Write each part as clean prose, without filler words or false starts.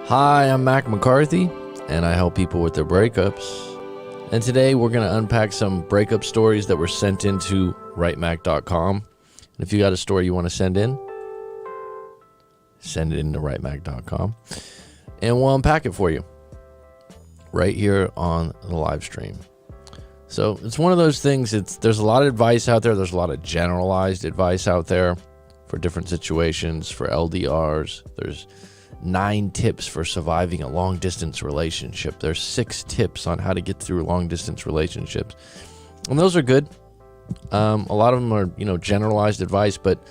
Hi, I'm McCarthy, and I help people with their breakups. And today we're going to unpack some breakup stories that were sent into writemac.com. And if you got a story you want to send it into writemac.com. And we'll unpack it for you right here on the live stream. So it's one of those things, there's a lot of advice out there. There's a lot of generalized advice out there for different situations, for LDRs. There's 9 tips for surviving a long-distance relationship. There's 6 tips on how to get through long-distance relationships. And those are good. A lot of them are, generalized advice, but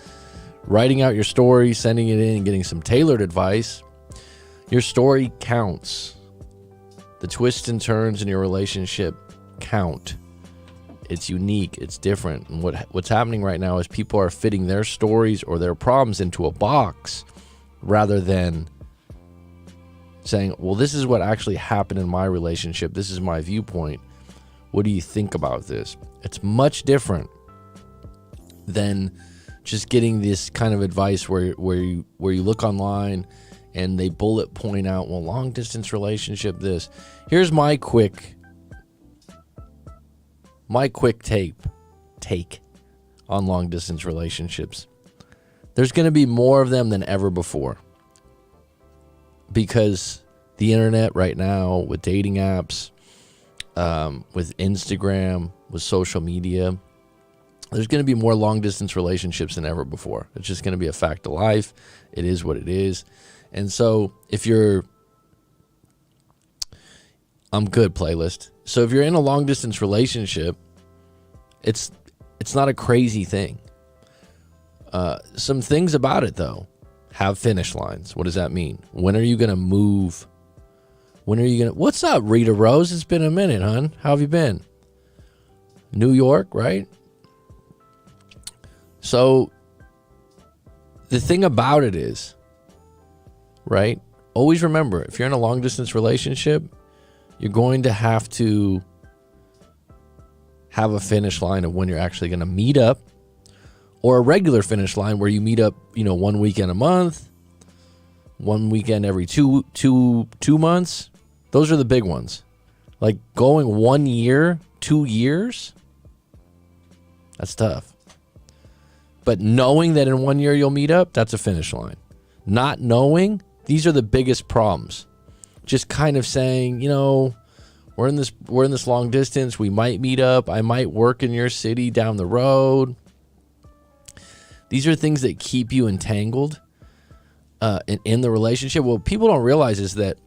writing out your story, sending it in, and getting some tailored advice, your story counts. The twists and turns in your relationship count. It's unique. It's different. And what's happening right now is people are fitting their stories or their problems into a box rather than saying, well, this is what actually happened in my relationship. This is my viewpoint. What do you think about this? It's much different than just getting this kind of advice where you look online and they bullet point out, well, long distance relationship, this. Here's my quick take on long distance relationships. There's going to be more of them than ever before. Because the internet right now, with dating apps, with Instagram, with social media, there's going to be more long-distance relationships than ever before. It's just going to be a fact of life. It is what it is. And so if you're... I'm good, playlist. So if you're in a long-distance relationship, it's not a crazy thing. Some things about it, though. Have finish lines. What does that mean? When are you going to move? What's up, Rita Rose? It's been a minute, hon. How have you been? New York, right? So the thing about it is, right? Always remember, if you're in a long distance relationship, you're going to have to have a finish line of when you're actually going to meet up. Or a regular finish line where you meet up, 1 weekend a month, 1 weekend every two months. Those are the big ones. Like going 1 year, 2 years, that's tough. But knowing that in 1 year you'll meet up, that's a finish line. Not knowing, these are the biggest problems. Just kind of saying, we're in this long distance, we might meet up, I might work in your city down the road. These are things that keep you entangled in the relationship. What people don't realize is that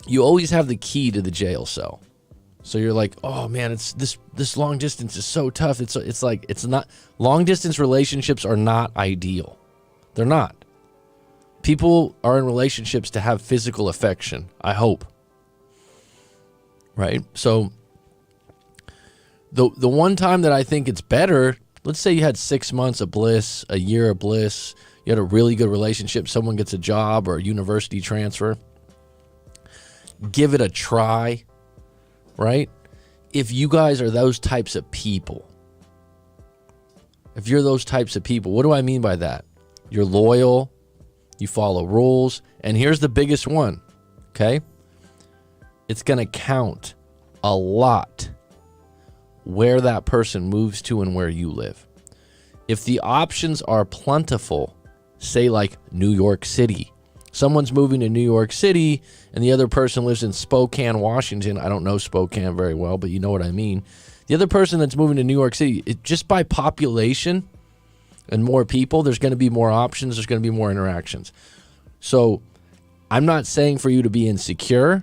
you always have the key to the jail cell. So you're like, oh man, it's this long distance is so tough. It's not, long distance relationships are not ideal. They're not. People are in relationships to have physical affection, I hope. Right? So the one time that I think it's better, let's say you had 6 months of bliss, a year of bliss, you had a really good relationship, someone gets a job or a university transfer. Give it a try, right? If you guys are those types of people, if you're those types of people, what do I mean by that? You're loyal, you follow rules, and here's the biggest one, okay? It's going to count a lot where that person moves to and where you live. If the options are plentiful, say like New York City, someone's moving to New York City and the other person lives in Spokane, Washington. I don't know Spokane very well, but you know what I mean. The other person that's moving to New York City, just by population and more people, there's going to be more options. There's going to be more interactions. So I'm not saying for you to be insecure,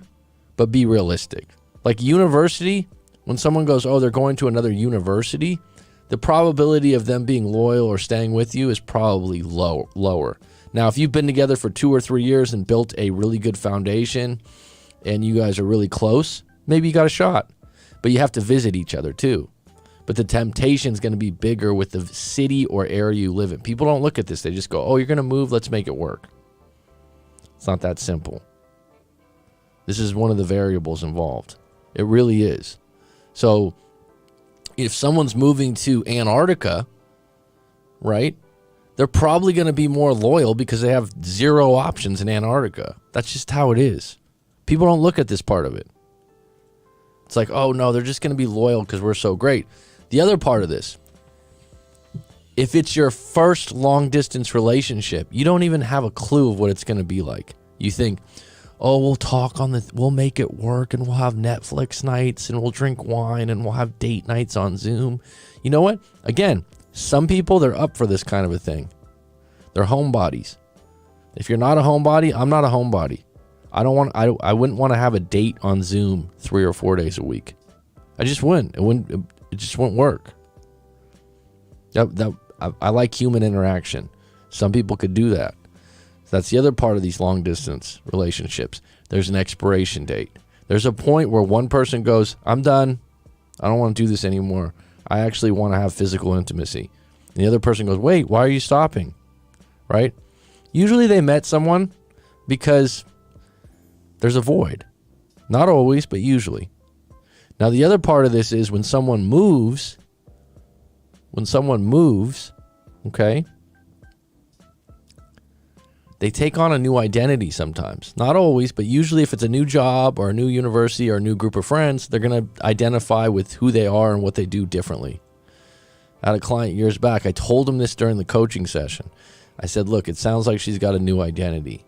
but be realistic. Like university, when someone goes, oh, they're going to another university, the probability of them being loyal or staying with you is probably lower. Now, if you've been together for 2 or 3 years and built a really good foundation and you guys are really close, maybe you got a shot. But you have to visit each other too. But the temptation is going to be bigger with the city or area you live in. People don't look at this. They just go, oh, you're going to move. Let's make it work. It's not that simple. This is one of the variables involved. It really is. So if someone's moving to Antarctica, right, they're probably going to be more loyal because they have zero options in Antarctica. That's just how it is. People don't look at this part of it. It's like, oh no, they're just going to be loyal because we're so great. The other part of this, if it's your first long distance relationship, you don't even have a clue of what it's going to be like. You think, oh, we'll make it work, and we'll have Netflix nights, and we'll drink wine, and we'll have date nights on Zoom. You know what? Again, some people, they're up for this kind of a thing. They're homebodies. If you're not a homebody, I'm not a homebody. I wouldn't want to have a date on Zoom 3 or 4 days a week. I just wouldn't. It just wouldn't work. I like human interaction. Some people could do that. That's the other part of these long distance relationships. There's an expiration date. There's a point where one person goes, I'm done. I don't want to do this anymore. I actually want to have physical intimacy. And the other person goes, wait, why are you stopping? Right? Usually they met someone because there's a void. Not always, but usually. Now the other part of this is when someone moves, okay, they take on a new identity sometimes. Not always, but usually if it's a new job or a new university or a new group of friends, they're going to identify with who they are and what they do differently. I had a client years back. I told him this during the coaching session. I said, look, it sounds like she's got a new identity.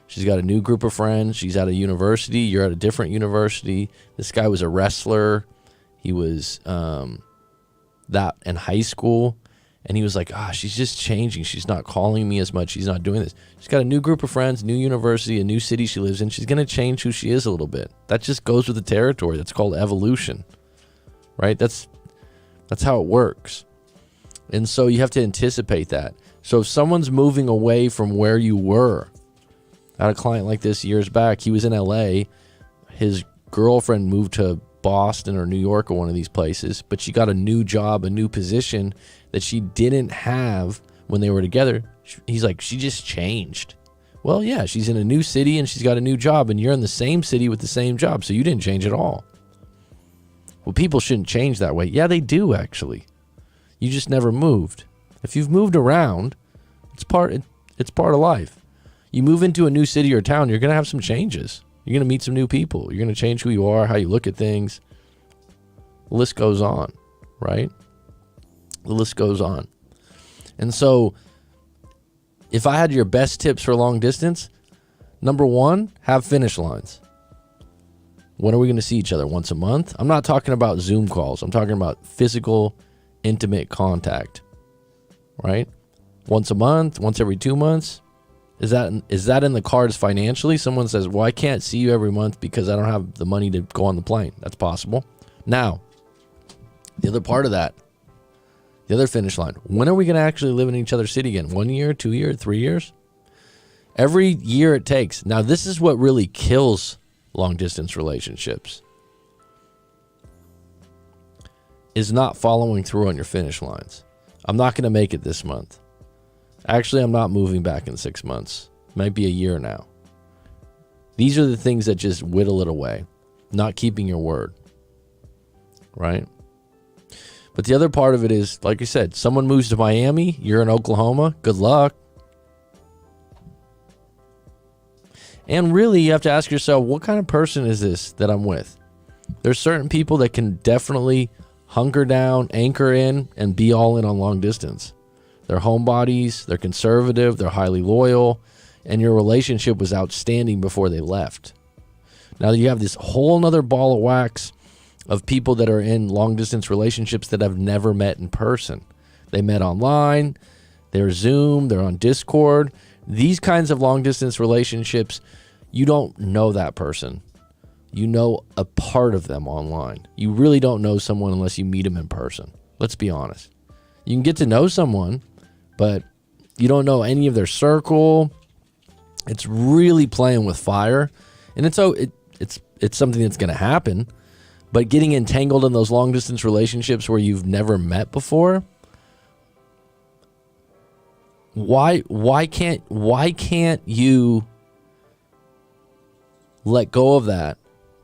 She's got a new group of friends. She's at a university. You're at a different university. This guy was a wrestler. He was that in high school. And he was like, she's just changing. She's not calling me as much. She's not doing this. She's got a new group of friends, new university, a new city she lives in. She's going to change who she is a little bit. That just goes with the territory. That's called evolution, right? That's how it works. And so you have to anticipate that. So if someone's moving away from where you were, I had a client like this years back. He was in LA. His girlfriend moved to Boston or New York or one of these places, but she got a new job, a new position that she didn't have when they were together. He's like, she just changed. Well, yeah, she's in a new city and she's got a new job, and you're in the same city with the same job, so you didn't change at all. Well, people shouldn't change that way. Yeah, they do, actually. You just never moved. If you've moved around, it's part of life. You move into a new city or town, you're going to have some changes. You're going to meet some new people. You're going to change who you are, how you look at things. The list goes on, right? The list goes on. And so if I had your best tips for long distance, number one, have finish lines. When are we going to see each other? Once a month? I'm not talking about Zoom calls. I'm talking about physical, intimate contact, right? Once a month, once every 2 months. Is that in the cards financially? Someone says, well, I can't see you every month because I don't have the money to go on the plane. That's possible. Now, the other part of that, the other finish line, when are we going to actually live in each other's city again? 1 year, 2 years, 3 years? Every year it takes. Now, this is what really kills long distance relationships, is not following through on your finish lines. I'm not going to make it this month. Actually, I'm not moving back in 6 months. Might be a year now. These are the things that just whittle it away. Not keeping your word. Right? But the other part of it is, like I said, someone moves to Miami, you're in Oklahoma, good luck. And really, you have to ask yourself, what kind of person is this that I'm with? There's certain people that can definitely hunker down, anchor in, and be all in on long distance. They're homebodies, they're conservative, they're highly loyal, and your relationship was outstanding before they left. Now you have this whole nother ball of wax of people that are in long distance relationships that have never met in person. They met online, they're Zoom, they're on Discord. These kinds of long distance relationships, you don't know that person. You know a part of them online. You really don't know someone unless you meet them in person. Let's be honest. You can get to know someone, but you don't know any of their circle. It's really playing with fire. And it's something that's going to happen. But getting entangled in those long distance relationships where you've never met before, why can't you let go of that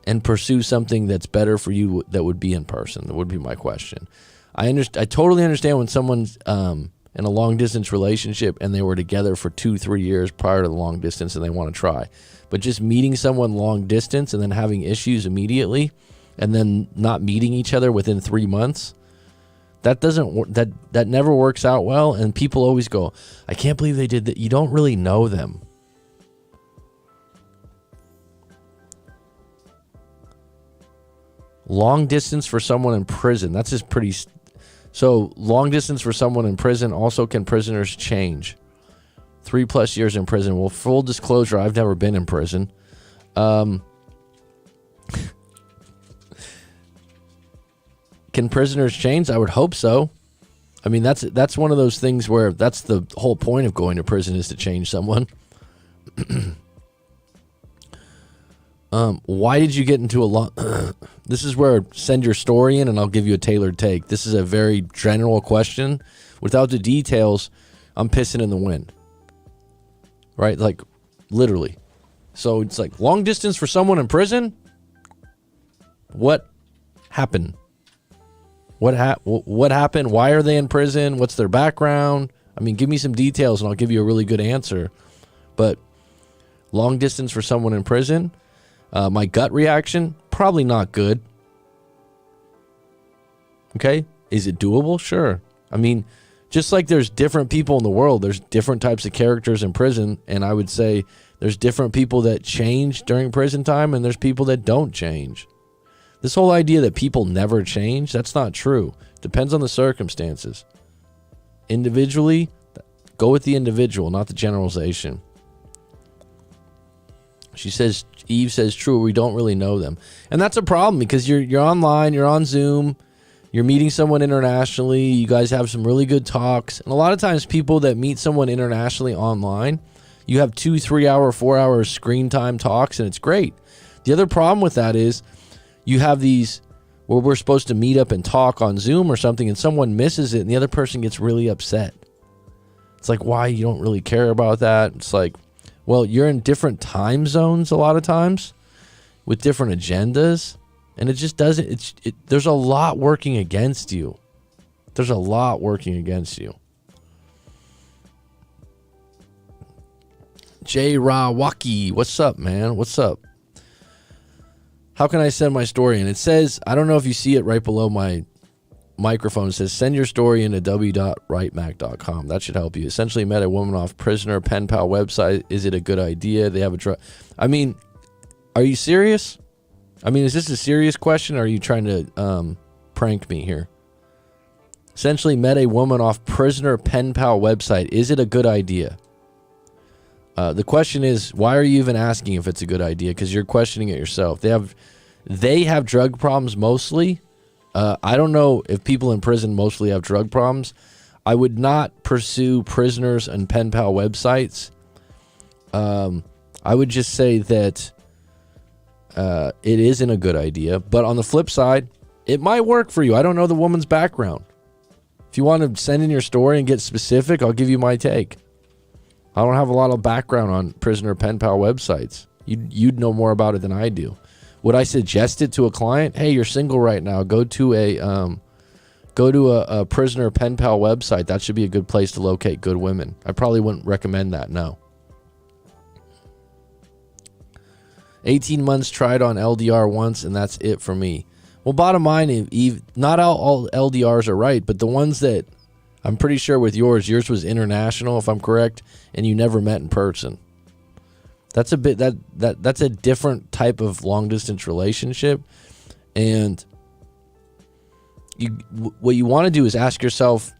and pursue something that's better for you that would be in person? That would be my question. I totally understand when someone's in a long distance relationship and they were together for 2-3 years prior to the long distance and they want to try. But just meeting someone long distance and then having issues immediately and then not meeting each other within 3 months, that never works out well. And people always go, I can't believe they did that. You don't really know them. Long distance for someone in prison. That's just pretty. So long distance for someone in prison. Also, can prisoners change? 3+ years in prison. Well, full disclosure, I've never been in prison. Can prisoners change? I would hope so. I mean, that's one of those things where that's the whole point of going to prison, is to change someone. Why did you get into a long... This is where send your story in and I'll give you a tailored take. This is a very general question. Without the details, I'm pissing in the wind. Right? Like, literally. So it's like, long distance for someone in prison? What happened? What happened? Why are they in prison? What's their background? I mean, give me some details and I'll give you a really good answer. But long distance for someone in prison... my gut reaction, probably not good. Okay? Is it doable? Sure. I mean, just like there's different people in the world, there's different types of characters in prison, and I would say there's different people that change during prison time, and there's people that don't change. This whole idea that people never change, that's not true. Depends on the circumstances. Individually, go with the individual, not the generalization. She says, Eve says, true, we don't really know them. And that's a problem because you're online, you're on Zoom, you're meeting someone internationally, you guys have some really good talks. And a lot of times people that meet someone internationally online, you have 2, 3 hour, 4 hour screen time talks, and it's great. The other problem with that is you have these where we're supposed to meet up and talk on Zoom or something, and someone misses it and the other person gets really upset. It's like, why? You don't really care about that. It's like, well, you're in different time zones a lot of times with different agendas, and it just doesn't, there's a lot working against you. There's a lot working against you. Jay Rawaki, what's up, man? What's up? How can I send my story in? It says, I don't know if you see it right below my microphone. It says, send your story into w.writemac.com. That should help you. Essentially met a woman off prisoner pen pal website. Is it a good idea? They have a drug. I mean, are you serious? I mean, is this a serious question, or are you trying to prank me here? Essentially met a woman off prisoner pen pal website. Is it a good idea? The question is, why are you even asking if it's a good idea? Because you're questioning it yourself. They have drug problems mostly. I don't know if people in prison mostly have drug problems. I would not pursue prisoners and pen pal websites. I would just say that it isn't a good idea. But on the flip side, it might work for you. I don't know the woman's background. If you want to send in your story and get specific, I'll give you my take. I don't have a lot of background on prisoner pen pal websites. You'd know more about it than I do. Would I suggest it to a client? Hey, you're single right now. Go to a prisoner pen pal website. That should be a good place to locate good women. I probably wouldn't recommend that, no. 18 months tried on LDR once, and that's it for me. Well, bottom line, Eve, not all LDRs are right, but the ones that I'm pretty sure with yours was international, if I'm correct, and you never met in person. That's a bit that's a different type of long distance relationship, and what you want to do is ask yourself,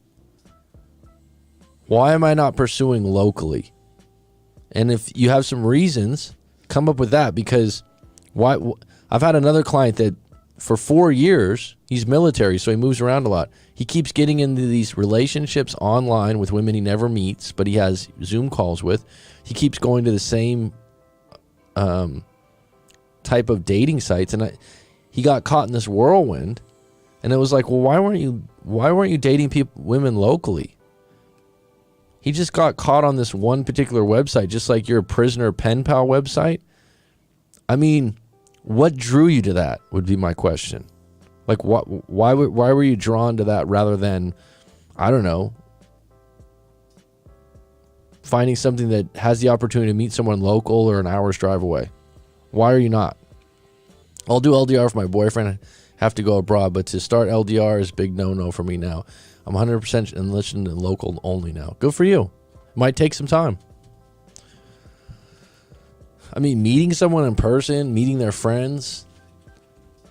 why am I not pursuing locally? And if you have some reasons, come up with that, because why? I've had another client that for 4 years, he's military, so he moves around a lot. He keeps getting into these relationships online with women he never meets, but he has Zoom calls with. He keeps going to the same type of dating sites, and he got caught in this whirlwind, and it was like, well, why weren't you dating women locally? He just got caught on this one particular website, just like your prisoner pen pal website. I mean, what drew you to that would be my question. Like, why were you drawn to that rather than, I don't know, finding something that has the opportunity to meet someone local or an hour's drive away? Why are you not? I'll do LDR for my boyfriend. I have to go abroad, but to start LDR is a big no-no for me now. I'm 100% enlisted in local only now. Good for you. Might take some time. I mean, meeting someone in person, meeting their friends,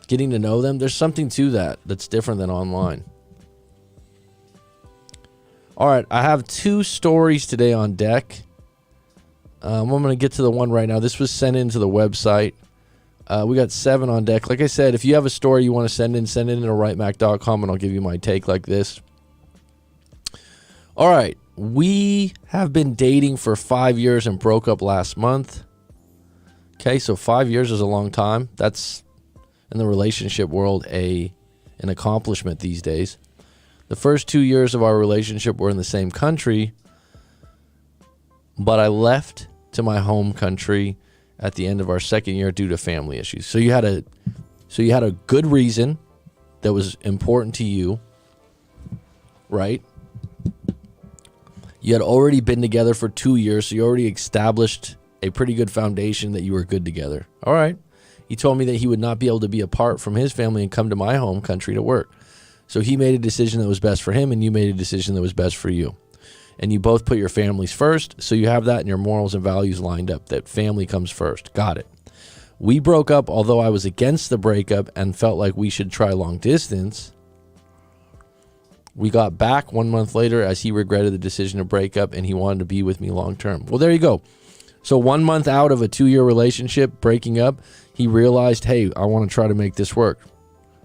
getting to know them, there's something to that that's different than online. All right, I have 2 stories today on deck. I'm going to get to the one right now. This was sent into the website. We got 7 on deck. Like I said, if you have a story you want to send it in to writemac.com, and I'll give you my take like this. All right, we have been dating for 5 years and broke up last month. Okay, so 5 years is a long time. That's, in the relationship world, an accomplishment these days. The first 2 years of our relationship were in the same country, but I left to my home country at the end of our second year due to family issues. So you had a good reason that was important to you, right? You had already been together for 2 years, so you already established a pretty good foundation that you were good together. All right. He told me that he would not be able to be apart from his family and come to my home country to work. So he made a decision that was best for him, and you made a decision that was best for you. And you both put your families first, so you have that in your morals and values lined up, that family comes first. Got it. We broke up, although I was against the breakup and felt like we should try long distance. We got back 1 month later as he regretted the decision to break up and he wanted to be with me long term. Well, there you go. So 1 month out of a 2-year relationship, breaking up, he realized, hey, I want to try to make this work.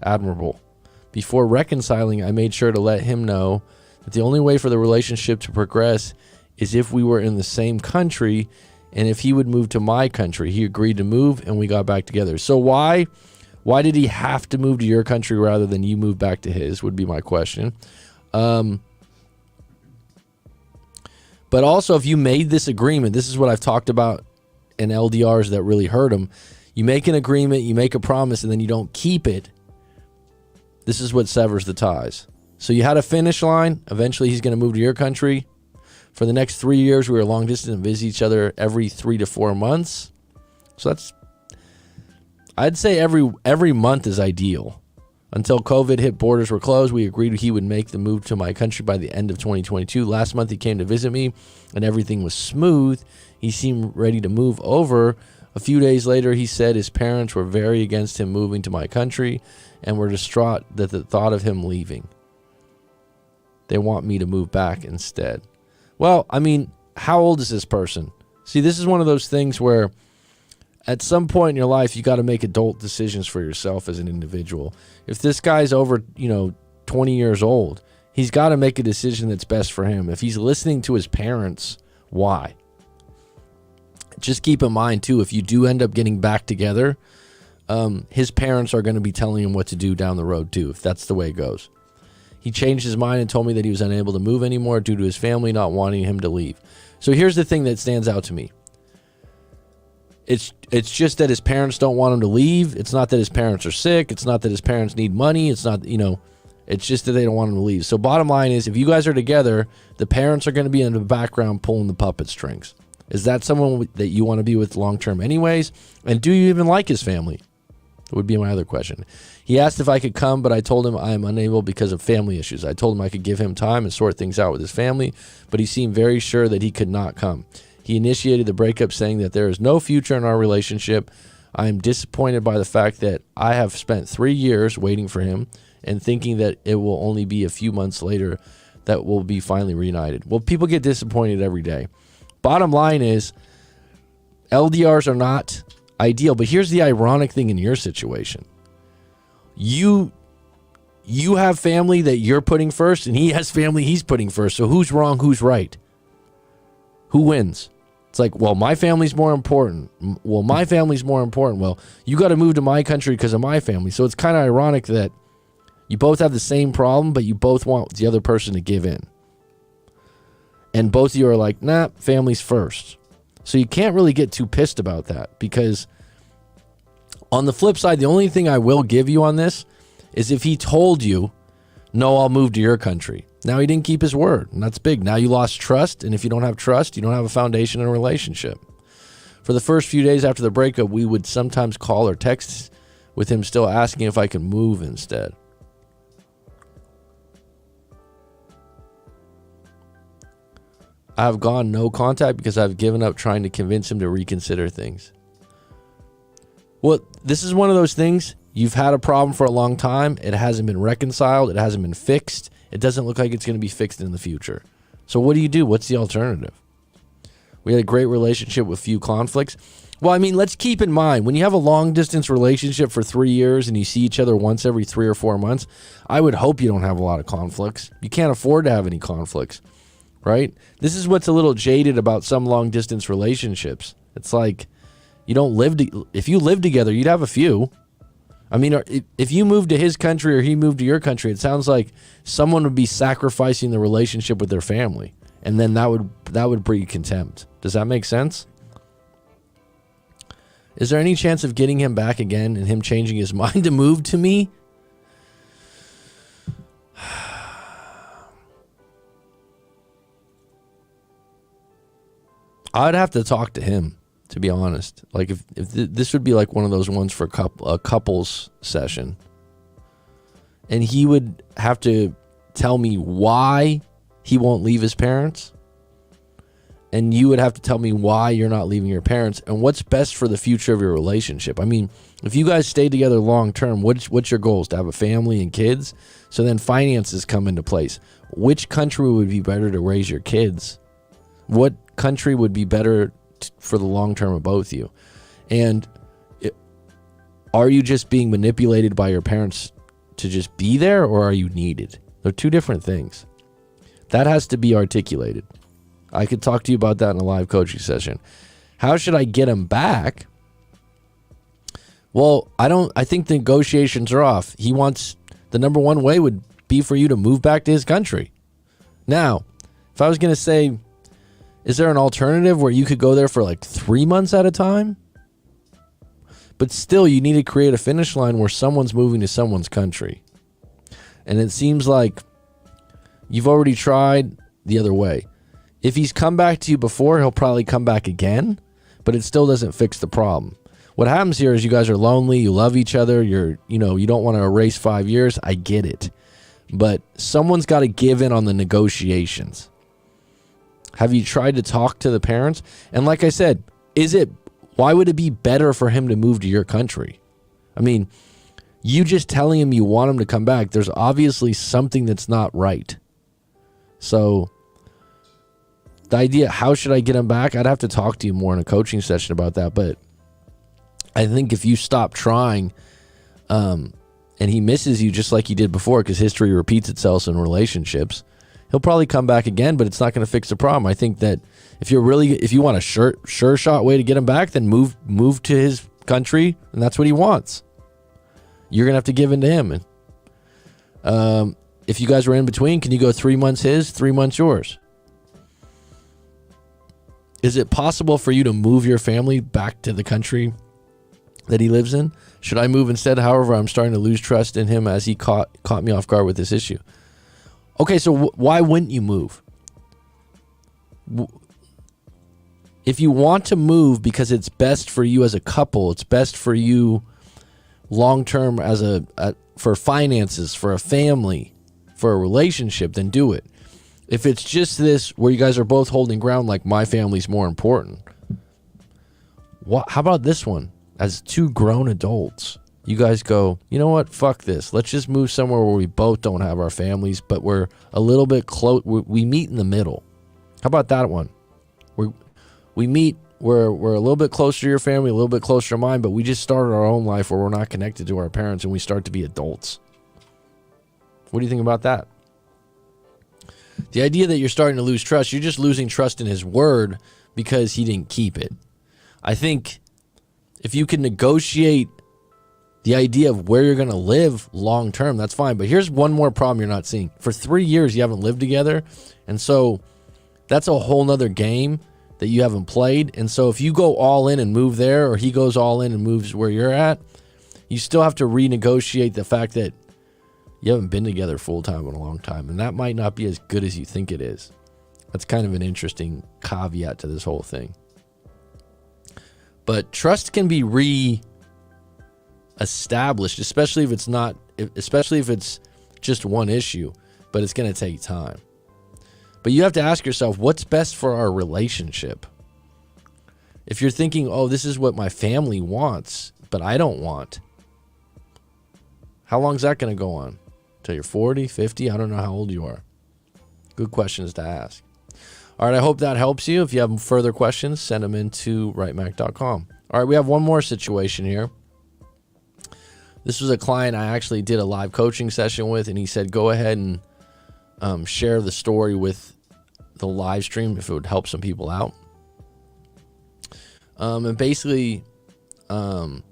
Admirable. Before reconciling, I made sure to let him know that the only way for the relationship to progress is if we were in the same country and if he would move to my country. He agreed to move and we got back together. So why did he have to move to your country rather than you move back to his, would be my question. But also, if you made this agreement, this is what I've talked about in LDRs that really hurt him. You make an agreement, you make a promise, and then you don't keep it. This is what severs the ties. So you had a finish line. Eventually, he's going to move to your country. For the next 3 years, we were long distance and visit each other every 3 to 4 months. So that's, I'd say every month is ideal. Until COVID hit, borders were closed. We agreed he would make the move to my country by the end of 2022. Last month, he came to visit me, and everything was smooth. He seemed ready to move over. A few days later, he said his parents were very against him moving to my country and were distraught at the thought of him leaving. They want me to move back instead. Well, I mean, how old is this person? See, this is one of those things where at some point in your life, you got to make adult decisions for yourself as an individual. If this guy's over, 20 years old, he's got to make a decision that's best for him. If he's listening to his parents, why? Just keep in mind, too, if you do end up getting back together, his parents are going to be telling him what to do down the road, too, if that's the way it goes. He changed his mind and told me that he was unable to move anymore due to his family not wanting him to leave. So here's the thing that stands out to me. It's just that his parents don't want him to leave. It's not that his parents are sick. It's not that his parents need money. It's not, it's just that they don't want him to leave. So bottom line is, if you guys are together, the parents are going to be in the background pulling the puppet strings. Is that someone that you want to be with long-term anyways? And do you even like his family? Would be my other question. He asked if I could come, but I told him I am unable because of family issues. I told him I could give him time and sort things out with his family, but he seemed very sure that he could not come. He initiated the breakup saying that there is no future in our relationship. I am disappointed by the fact that I have spent 3 years waiting for him and thinking that it will only be a few months later that we'll be finally reunited. Well, people get disappointed every day. Bottom line is, LDRs are not ideal, but here's the ironic thing in your situation. You have family that you're putting first, and he has family he's putting first. So who's wrong? Who's right? Who wins? It's like, well, my family's more important. Well, my family's more important. Well, you got to move to my country because of my family. So it's kind of ironic that you both have the same problem, but you both want the other person to give in. And both of you are like, nah, family's first. So you can't really get too pissed about that, because on the flip side, the only thing I will give you on this is if he told you, no, I'll move to your country. Now he didn't keep his word, and that's big. Now you lost trust, and if you don't have trust, you don't have a foundation in a relationship. For the first few days after the breakup, we would sometimes call or text with him still asking if I could move instead. I have gone no contact because I've given up trying to convince him to reconsider things. Well, this is one of those things. You've had a problem for a long time. It hasn't been reconciled. It hasn't been fixed. It doesn't look like it's going to be fixed in the future. So what do you do? What's the alternative? We had a great relationship with few conflicts. Well, I mean, let's keep in mind, when you have a long-distance relationship for 3 years and you see each other once every 3 or 4 months, I would hope you don't have a lot of conflicts. You can't afford to have any conflicts, right? This is what's a little jaded about some long-distance relationships. It's like, you don't live if you live together, you'd have a few. I mean, if you moved to his country or he moved to your country, it sounds like someone would be sacrificing the relationship with their family, and then that would breed contempt. Does that make sense? Is there any chance of getting him back again and him changing his mind to move to me? I'd have to talk to him, to be honest. Like if this would be like one of those ones for a couples session, and he would have to tell me why he won't leave his parents, and you would have to tell me why you're not leaving your parents and what's best for the future of your relationship. I mean, if you guys stay together long term, what's your goals? To have a family and kids? So then finances come into place. Which country would be better to raise your kids? What country would be better for the long term of both of you? And are you just being manipulated by your parents to just be there, or are you needed? They're two different things. That has to be articulated. I could talk to you about that in a live coaching session. How should I get him back? Well, I think the negotiations are off. He wants, the number one way would be for you to move back to his country. Now, if I was going to say, is there an alternative where you could go there for like 3 months at a time? But still, you need to create a finish line where someone's moving to someone's country. And it seems like you've already tried the other way. If he's come back to you before, he'll probably come back again, but it still doesn't fix the problem. What happens here is you guys are lonely, you love each other, you don't want to erase 5 years. I get it. But someone's got to give in on the negotiations. Have you tried to talk to the parents? And like I said, why would it be better for him to move to your country? I mean, you just telling him you want him to come back, there's obviously something that's not right. So the idea, how should I get him back? I'd have to talk to you more in a coaching session about that. But I think if you stop trying, and he misses you just like he did before, because history repeats itself in relationships, he'll probably come back again, but it's not going to fix the problem. I think that if you want a sure shot way to get him back, then move to his country, and that's what he wants. You're going to have to give in to him. And if you guys were in between, can you go 3 months his, 3 months yours? Is it possible for you to move your family back to the country that he lives in? Should I move instead? However, I'm starting to lose trust in him as he caught me off guard with this issue. Okay, so why wouldn't you move? If you want to move because it's best for you as a couple, it's best for you long term as for finances, for a family, for a relationship, then do it. If it's just this where you guys are both holding ground, like my family's more important, how about this one? As two grown adults, you guys go, you know what? Fuck this. Let's just move somewhere where we both don't have our families, but we're a little bit close. We meet in the middle. How about that one? We meet, we're a little bit closer to your family, a little bit closer to mine, but we just started our own life where we're not connected to our parents and we start to be adults. What do you think about that? The idea that you're starting to lose trust, you're just losing trust in his word because he didn't keep it. I think if you can negotiate the idea of where you're going to live long term, that's fine. But here's one more problem you're not seeing. For 3 years, you haven't lived together. And so that's a whole nother game that you haven't played. And so if you go all in and move there, or he goes all in and moves where you're at, you still have to renegotiate the fact that You haven't been together full time in a long time, and that might not be as good as you think it is. That's kind of an interesting caveat to this whole thing. But trust can be re-established, especially if it's just one issue, but it's going to take time. But you have to ask yourself, what's best for our relationship? If you're thinking, oh, this is what my family wants, but I don't want, how long is that going to go on? Till you're 40, 50? I don't know how old you are. Good questions to ask. All right, I hope that helps you. If you have further questions, send them into writemac.com. All right, we have one more situation here. This was a client I actually did a live coaching session with, and he said, go ahead and share the story with the live stream if it would help some people out. And basically, I'm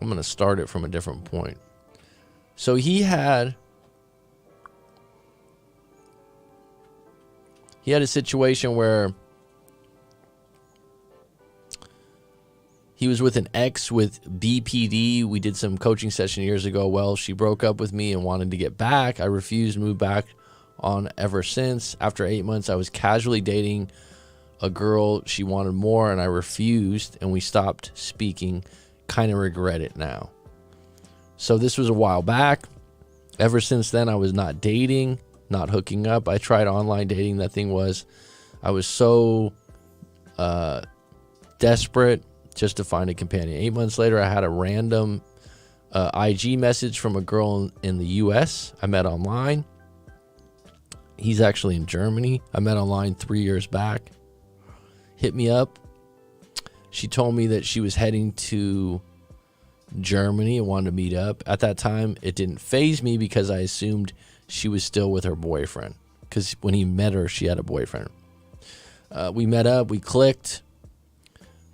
going to start it from a different point. So he had a situation where he was with an ex with BPD. We did some coaching session years ago. Well, she broke up with me and wanted to get back. I refused, moved back on ever since. After 8 months, I was casually dating a girl. She wanted more and I refused, and we stopped speaking. Kind of regret it now. So this was a while back. Ever since then, I was not dating, not hooking up. I tried online dating. That thing was, I was so desperate just to find a companion. 8 months later, I had a random IG message from a girl in the US I met online. He's actually in Germany. I met online 3 years back. Hit me up. She told me that she was heading to Germany and wanted to meet up. At that time, it didn't faze me because I assumed she was still with her boyfriend. Because when he met her, she had a boyfriend. We met up. We clicked.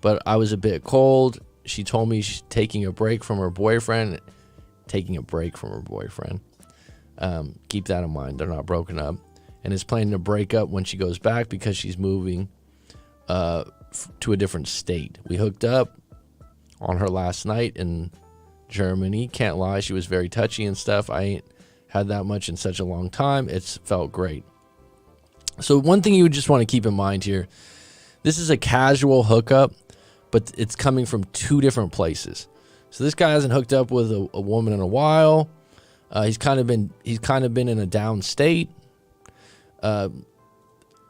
But I was a bit cold. She told me she's taking a break from her boyfriend. Keep that in mind. They're not broken up. And is planning to break up when she goes back because she's moving to a different state. We hooked up on her last night in Germany. Can't lie, she was very touchy and stuff. I ain't had that much in such a long time. It's felt great. So one thing you would just want to keep in mind here, this is a casual hookup, but it's coming from two different places. So this guy hasn't hooked up with a woman in a while. He's kind of been in a down state.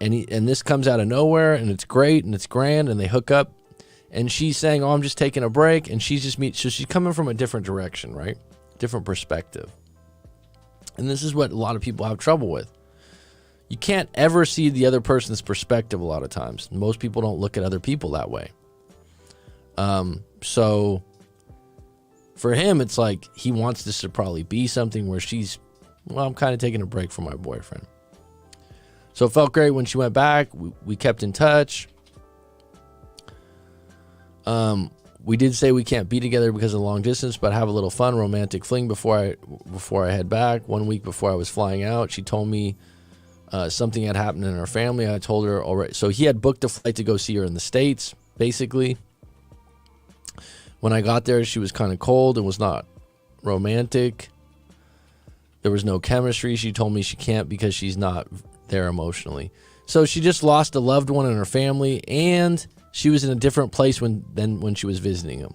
And this comes out of nowhere, and it's great and it's grand, and they hook up, and she's saying, "Oh, I'm just taking a break," and so she's coming from a different direction, right? Different perspective. And this is what a lot of people have trouble with. You can't ever see the other person's perspective a lot of times. Most people don't look at other people that way. So for him, it's like he wants this to probably be something where she's, well, I'm kind of taking a break from my boyfriend. So it felt great when she went back. We kept in touch. We did say we can't be together because of long distance, but have a little fun, romantic fling before I head back. 1 week before I was flying out, she told me something had happened in her family. I told her already. So he had booked a flight to go see her in the States, basically. When I got there, she was kind of cold and was not romantic. There was no chemistry. She told me she can't because she's not there emotionally. So she just lost a loved one in her family, and she was in a different place than when she was visiting him.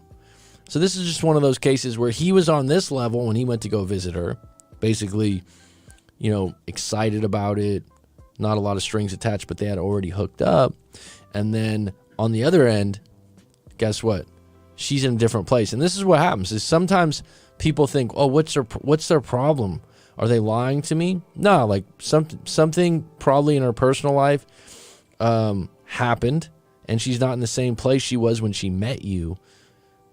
So this is just one of those cases where he was on this level when he went to go visit her, basically, excited about it, not a lot of strings attached, but they had already hooked up. And then on the other end, guess what? She's in a different place. And this is what happens is sometimes people think, oh, what's their problem? Are they lying to me? No, like something probably in her personal life happened, and she's not in the same place she was when she met you,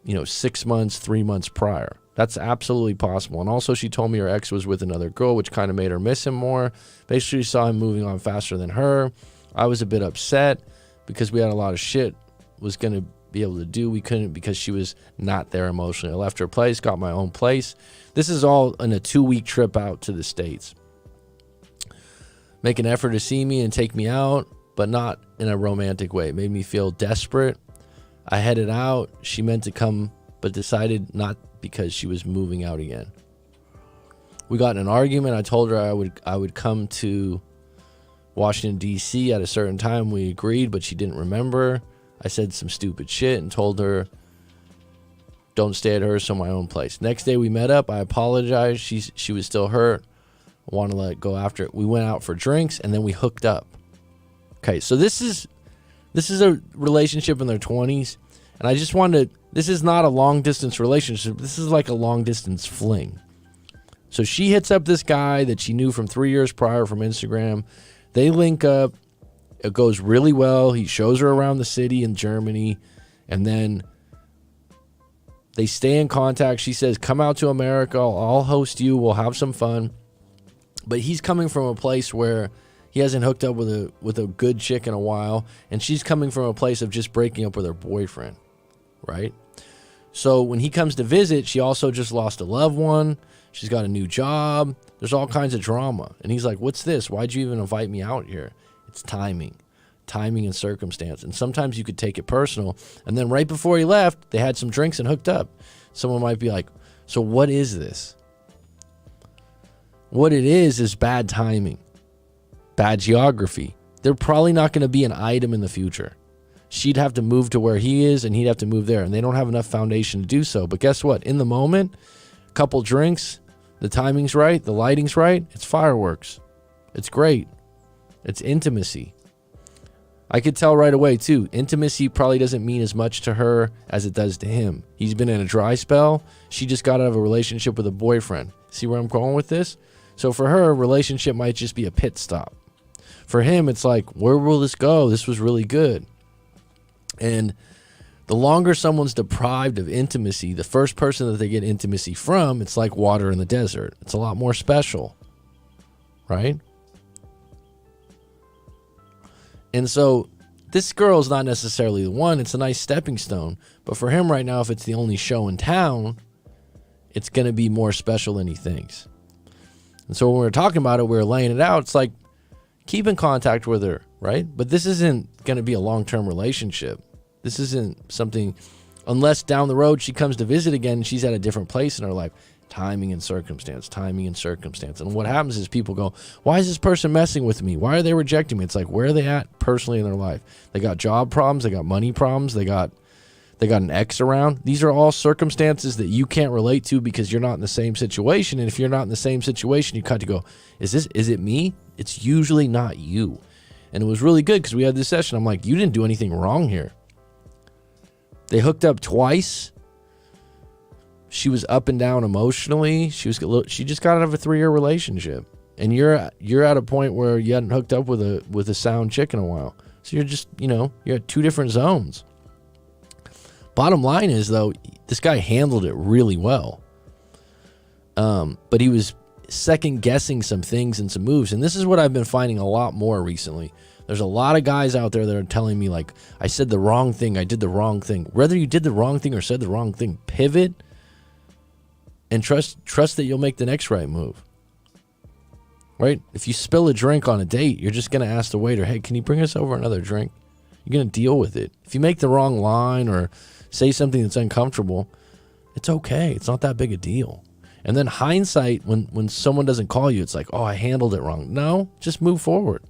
6 months, 3 months prior. That's absolutely possible. And also she told me her ex was with another girl, which kind of made her miss him more. Basically, she saw him moving on faster than her. I was a bit upset because we had a lot of shit was going to be able to do. We couldn't because she was not there emotionally. I left her place, got my own place. This is all in a 2-week trip out to the States. Make an effort to see me and take me out, but not in a romantic way. It made me feel desperate. I headed out. She meant to come, but decided not because she was moving out again. We got in an argument. I told her I would come to Washington, D.C. at a certain time. We agreed, but she didn't remember. I said some stupid shit and told her, don't stay at hers, so my own place. Next day we met up. I apologized. She was still hurt. I want to let it go after it. We went out for drinks, and then we hooked up. Okay, so this is a relationship in their 20s, and I just wanted to, this is not a long-distance relationship. This is like a long-distance fling. So she hits up this guy that she knew from 3 years prior from Instagram. They link up. It goes really well. He shows her around the city in Germany, and then they stay in contact. She says, come out to America. I'll host you. We'll have some fun. But he's coming from a place where he hasn't hooked up with a good chick in a while, and she's coming from a place of just breaking up with her boyfriend, right? So when he comes to visit, she also just lost a loved one. She's got a new job. There's all kinds of drama. And he's like, what's this? Why'd you even invite me out here? It's timing and circumstance. And sometimes you could take it personal. And then right before he left, they had some drinks and hooked up. Someone might be like, so what is this? What it is bad timing, bad geography. They're probably not going to be an item in the future. She'd have to move to where he is, and he'd have to move there. And they don't have enough foundation to do so. But guess what? In the moment, couple drinks, the timing's right, the lighting's right, it's fireworks. It's great. It's intimacy. I could tell right away, too. Intimacy probably doesn't mean as much to her as it does to him. He's been in a dry spell. She just got out of a relationship with a boyfriend. See where I'm going with this? So for her, a relationship might just be a pit stop. For him, it's like, where will this go? This was really good. And the longer someone's deprived of intimacy, the first person that they get intimacy from, it's like water in the desert. It's a lot more special, right? And so this girl is not necessarily the one. It's a nice stepping stone. But for him right now, if it's the only show in town, it's going to be more special than he thinks. And so when we were talking about it, we were laying it out. It's like, keep in contact with her, right? But this isn't going to be a long-term relationship. This isn't something, unless down the road she comes to visit again and she's at a different place in her life. Timing and circumstance, timing and circumstance. And what happens is people go, why is this person messing with me? Why are they rejecting me? It's like, where are they at personally in their life? They got job problems. They got money problems. They got an ex around. These are all circumstances that you can't relate to because you're not in the same situation. And if you're not in the same situation, you kind of go, is it me? It's usually not you. And it was really good because we had this session. I'm like, you didn't do anything wrong here. They hooked up twice. She was up and down emotionally. She just got out of a 3-year relationship, and you're at a point where you hadn't hooked up with a sound chick in a while. So you're just, you're at 2 different zones. Bottom line is, though, this guy handled it really well. But he was second guessing some things and some moves, and this is what I've been finding a lot more recently. There's a lot of guys out there that are telling me, like, I said the wrong thing, I did the wrong thing. Whether you did the wrong thing or said the wrong thing, pivot and trust that you'll make the next right move. Right? If you spill a drink on a date, you're just going to ask the waiter, hey, can you bring us over another drink? You're going to deal with it. If you make the wrong line or say something that's uncomfortable, it's okay. It's not that big a deal. And then hindsight, when someone doesn't call you, it's like, oh, I handled it wrong. No, just move forward.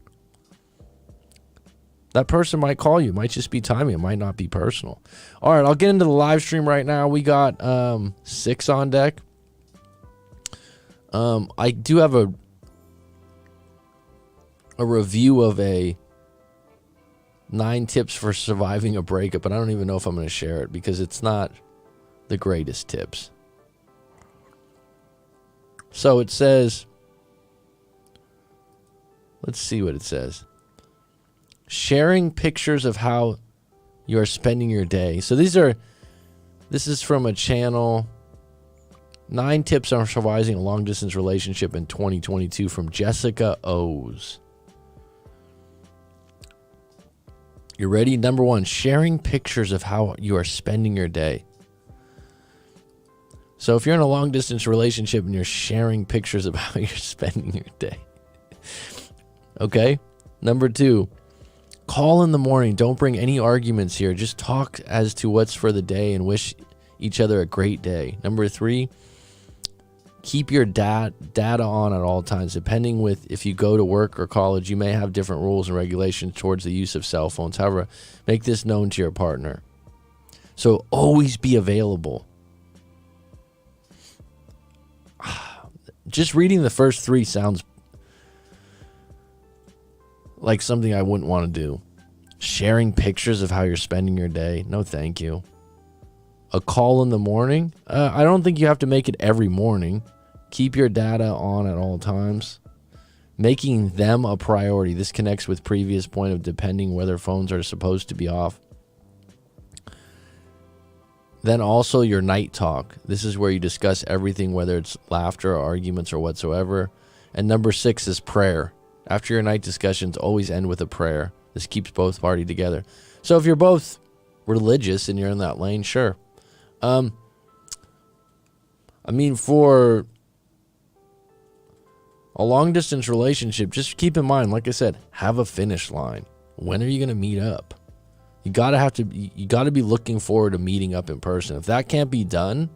That person might call you. It might just be timing. It might not be personal. All right, I'll get into the live stream right now. We got 6 on deck. I do have a review of a 9 tips for surviving a breakup, but I don't even know if I'm going to share it because it's not the greatest tips. So it says, let's see what it says. Sharing pictures of how you are spending your day. So this is from a channel, 9 tips on surviving a long distance relationship in 2022 from Jessica O's. You ready? Number 1, sharing pictures of how you are spending your day. So if you're in a long distance relationship and you're sharing pictures of how you're spending your day. Okay. Number 2, call in the morning. Don't bring any arguments here. Just talk as to what's for the day and wish each other a great day. Number 3, keep your data on at all times. Depending with if you go to work or college, you may have different rules and regulations towards the use of cell phones. However, make this known to your partner. So always be available. Just reading the first 3 sounds like something I wouldn't want to do. Sharing pictures of how you're spending your day. No, thank you. A call in the morning. I don't think you have to make it every morning. Keep your data on at all times. Making them a priority. This connects with previous point of depending whether phones are supposed to be off. Then also your night talk. This is where you discuss everything, whether it's laughter or arguments or whatsoever. And number 6 is prayer. After your night discussions, always end with a prayer. This keeps both parties together. So if you're both religious and you're in that lane, sure. I mean, for a long distance relationship, just keep in mind, like I said, have a finish line. When are you going to meet up? You gotta be looking forward to meeting up in person. If that can't be done,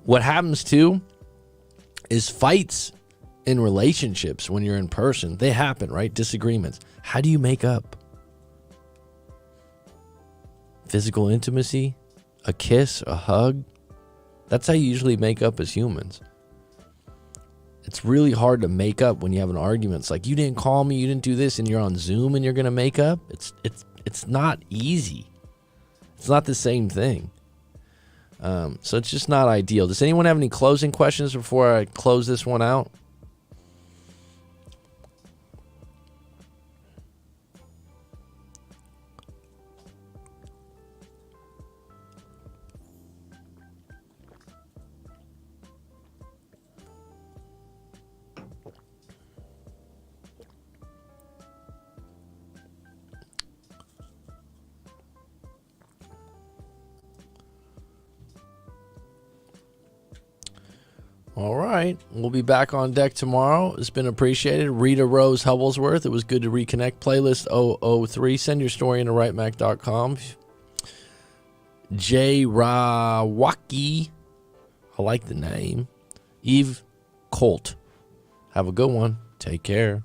what happens too is fights in relationships when you're in person. They happen, right? Disagreements. How do you make up? Physical intimacy, a kiss, a hug. That's how you usually make up as humans. It's really hard to make up when you have an argument. It's like, you didn't call me, you didn't do this, and you're on Zoom and you're gonna make up. It's not easy. It's not the same thing. So it's just not ideal. Does anyone have any closing questions before I close this one out? All right. We'll be back on deck tomorrow. It's been appreciated. Rita Rose Hubblesworth. It was good to reconnect. Playlist 003. Send your story into writemac.com. Jay Rawaki. I like the name. Eve Colt. Have a good one. Take care.